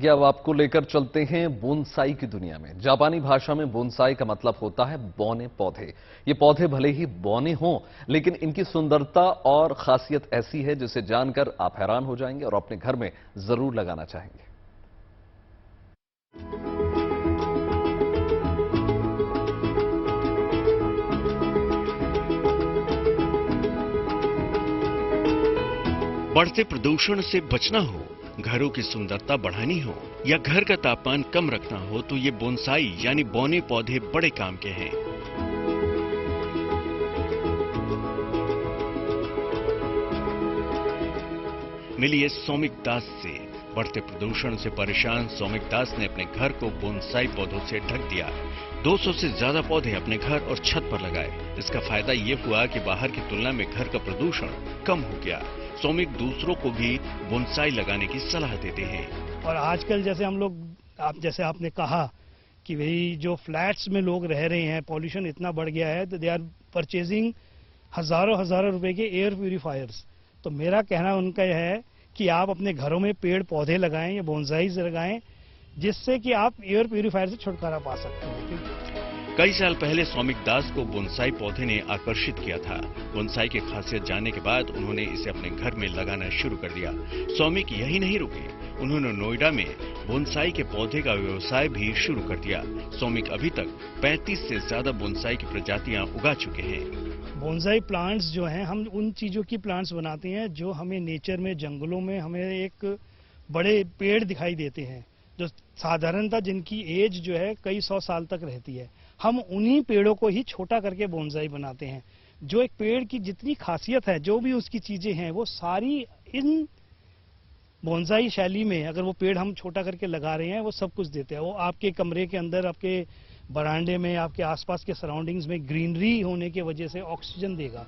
देखिए, अब आपको लेकर चलते हैं बोनसाई की दुनिया में। जापानी भाषा में बोनसाई का मतलब होता है बौने पौधे। ये पौधे भले ही बौने हों, लेकिन इनकी सुंदरता और खासियत ऐसी है जिसे जानकर आप हैरान हो जाएंगे और अपने घर में जरूर लगाना चाहेंगे। बढ़ते प्रदूषण से बचना हो, घरों की सुंदरता बढ़ानी हो या घर का तापमान कम रखना हो तो ये बोनसाई यानी बौने पौधे बड़े काम के हैं। मिलिए सौमिक दास से। बढ़ते प्रदूषण से परेशान सौमिक दास ने अपने घर को बोनसाई पौधों से ढक दिया। 200 से ज्यादा पौधे अपने घर और छत पर लगाए। इसका फायदा ये हुआ कि बाहर की तुलना में घर का प्रदूषण कम हो गया। सौमिक दूसरों को भी बोनसाई लगाने की सलाह देते हैं। और आजकल जैसे हम लोग, जैसे आपने कहा कि भाई जो फ्लैट्स में लोग रह रहे हैं, पॉल्यूशन इतना बढ़ गया है, तो दे आर परचेजिंग हजारों रुपए के एयर प्यूरिफायर्स। तो मेरा कहना उनका यह है कि आप अपने घरों में पेड़ पौधे लगाएं या बोनसाईज लगाएं, जिससे कि आप एयर प्यूरिफायर से छुटकारा पा सकते हैं। कई साल पहले सौमिक दास को बोनसाई पौधे ने आकर्षित किया था। बोनसाई की खासियत जानने के बाद उन्होंने इसे अपने घर में लगाना शुरू कर दिया। सौमिक यही नहीं रुके, उन्होंने नोएडा में बोनसाई के पौधे का व्यवसाय भी शुरू कर दिया। सौमिक अभी तक 35 से ज्यादा बोनसाई की प्रजातियां उगा चुके हैं। बोनसाई प्लांट्स जो हैं, हम उन चीजों की प्लांट्स बनाते हैं जो हमें नेचर में, जंगलों में हमें एक बड़े पेड़ दिखाई देते हैं, जो साधारणतः जिनकी एज जो है कई 100 साल तक रहती है। हम उन्हीं पेड़ों को ही छोटा करके बोनसाई बनाते हैं। जो एक पेड़ की जितनी खासियत है, जो भी उसकी चीजें हैं, वो सारी इन बोनसाई शैली में, अगर वो पेड़ हम छोटा करके लगा रहे हैं, वो सब कुछ देते हैं। वो आपके कमरे के अंदर, आपके बरामदे में, आपके आसपास के सराउंडिंग्स में ग्रीनरी होने की वजह से ऑक्सीजन देगा।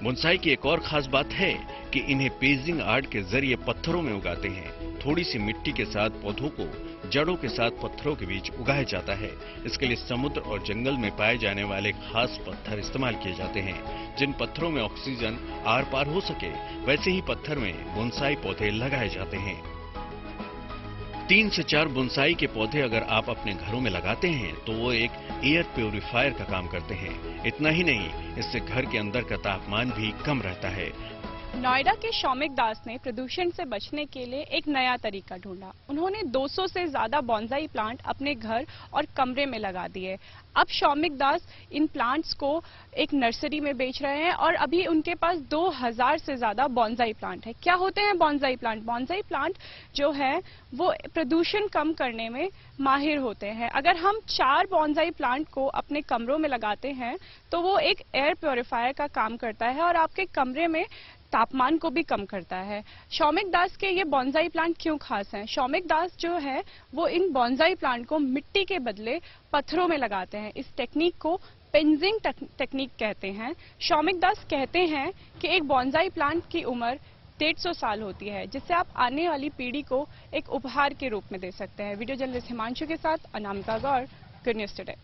बोनसाई की एक और खास बात है कि इन्हें पेजिंग आर्ट के जरिए पत्थरों में उगाते हैं। थोड़ी सी मिट्टी के साथ पौधों को जड़ों के साथ पत्थरों के बीच उगाया जाता है। इसके लिए समुद्र और जंगल में पाए जाने वाले खास पत्थर इस्तेमाल किए जाते हैं। जिन पत्थरों में ऑक्सीजन आर पार हो सके, वैसे ही पत्थर में बोनसाई पौधे लगाए जाते हैं। 3 से 4 बोनसाई के पौधे अगर आप अपने घरों में लगाते हैं तो वो एक एयर प्यूरिफायर का काम करते हैं। इतना ही नहीं, इससे घर के अंदर का तापमान भी कम रहता है। नोएडा के सौमिक दास ने प्रदूषण से बचने के लिए एक नया तरीका ढूंढा। उन्होंने 200 से ज्यादा बोनसाई प्लांट अपने घर और कमरे में लगा दिए। अब सौमिक दास इन प्लांट्स को एक नर्सरी में बेच रहे हैं और अभी उनके पास 2000 से ज्यादा बोनसाई प्लांट है। क्या होते हैं बोनसाई प्लांट? बोनसाई प्लांट जो है वो प्रदूषण कम करने में माहिर होते हैं। अगर हम 4 बोनसाई प्लांट को अपने कमरों में लगाते हैं तो वो एक एयर प्योरीफायर का काम करता है और आपके कमरे में तापमान को भी कम करता है। सौमिक दास के ये बोनसाई प्लांट क्यों खास हैं? सौमिक दास जो है वो इन बोनसाई प्लांट को मिट्टी के बदले पत्थरों में लगाते हैं। इस टेक्निक को पेंजिंग टेक्निक कहते हैं। सौमिक दास कहते हैं कि एक बोनसाई प्लांट की उम्र 150 साल होती है, जिससे आप आने वाली पीढ़ी को एक उपहार के रूप में दे सकते हैं। वीडियो जर्नलिस्ट हिमांशु के साथ अनामिका गौर, गुड न्यूज टुडे।